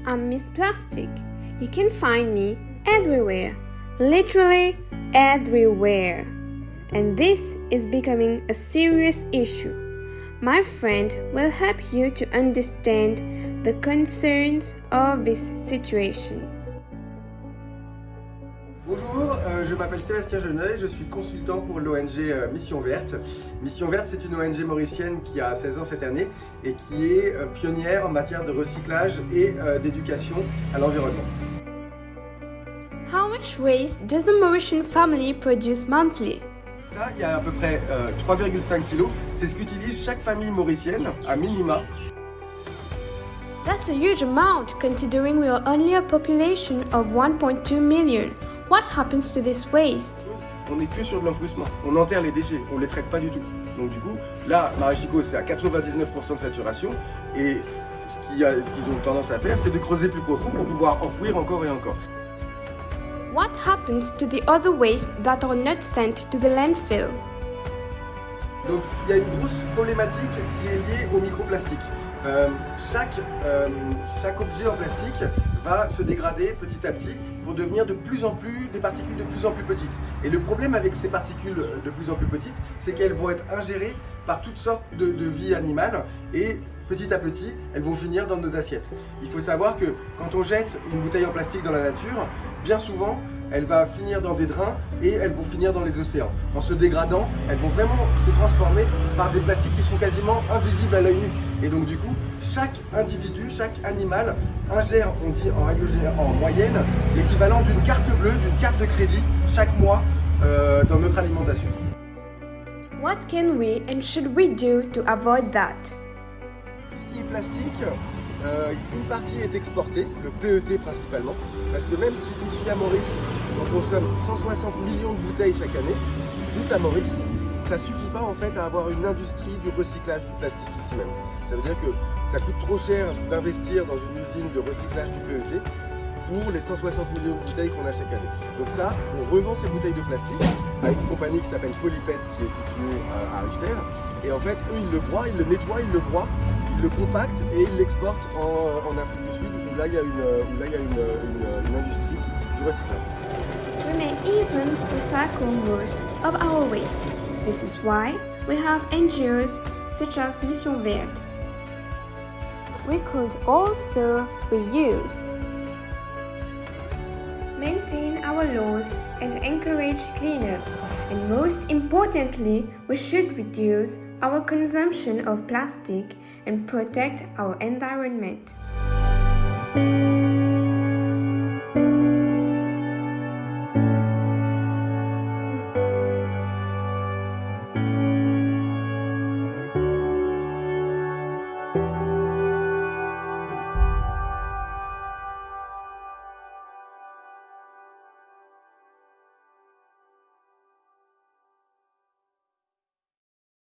I'm Miss Plastic. You can find me everywhere, literally everywhere. And this is becoming a serious issue. My friend will help you to understand the concerns of this situation. Bonjour, je m'appelle Sébastien Geneuil, je suis consultant pour l'ONG Mission Verte. Mission Verte, c'est une ONG mauricienne qui a 16 ans cette année et qui est pionnière en matière de recyclage et d'éducation à l'environnement. How much waste does a Mauritian family produce monthly? Ça, il y a à peu près 3,5 kg. C'est ce qu'utilise chaque famille mauricienne, à minima. That's a huge amount considering we are only a population of 1.2 million. What happens to this waste? On n'est que sur de l'enfouissement. On enterre les déchets, on ne les traite pas du tout. Donc du coup, là, Maréchicot, c'est à 99% de saturation. Et ce qu'ils ont tendance à faire, c'est de creuser plus profond pour pouvoir enfouir encore et encore. What happens to the other waste that are not sent to the landfill? Donc il y a une grosse problématique qui est liée au microplastique. Chaque objet en plastique va se dégrader petit à petit pour devenir des particules de plus en plus petites. Et le problème avec ces particules de plus en plus petites, c'est qu'elles vont être ingérées par toutes sortes de vies animales et petit à petit, elles vont finir dans nos assiettes. Il faut savoir que quand on jette une bouteille en plastique dans la nature, bien souvent, elle va finir dans des drains et elles vont finir dans les océans. En se dégradant, elles vont vraiment se transformer par des plastiques qui seront quasiment invisibles à l'œil nu. Et donc du coup, chaque individu, chaque animal ingère, on dit en règle générale, en moyenne, l'équivalent d'une carte bleue, d'une carte de crédit chaque mois dans notre alimentation. What can we and should we do to avoid that? Tout ce qui est plastique, une partie est exportée, le PET principalement, parce que même si ici à Maurice, on consomme 160 millions de bouteilles chaque année, juste à Maurice, ça suffit pas en fait à avoir une industrie du recyclage du plastique ici même. Ça veut dire que ça coûte trop cher d'investir dans une usine de recyclage du PET pour les 160 millions de bouteilles qu'on a chaque année. Donc ça, on revend ces bouteilles de plastique à une compagnie qui s'appelle Polypet qui est située à Richter. Et en fait, eux, ils le broient, ils le nettoient, ils le broient, ils le compactent et ils l'exportent en Afrique du Sud où là, il y a une industrie du recyclage. We may even recycle most of our waste. This is why we have NGOs such as Mission Verte. We could also reuse, maintain our laws and encourage cleanups, and most importantly, we should reduce our consumption of plastic and protect our environment.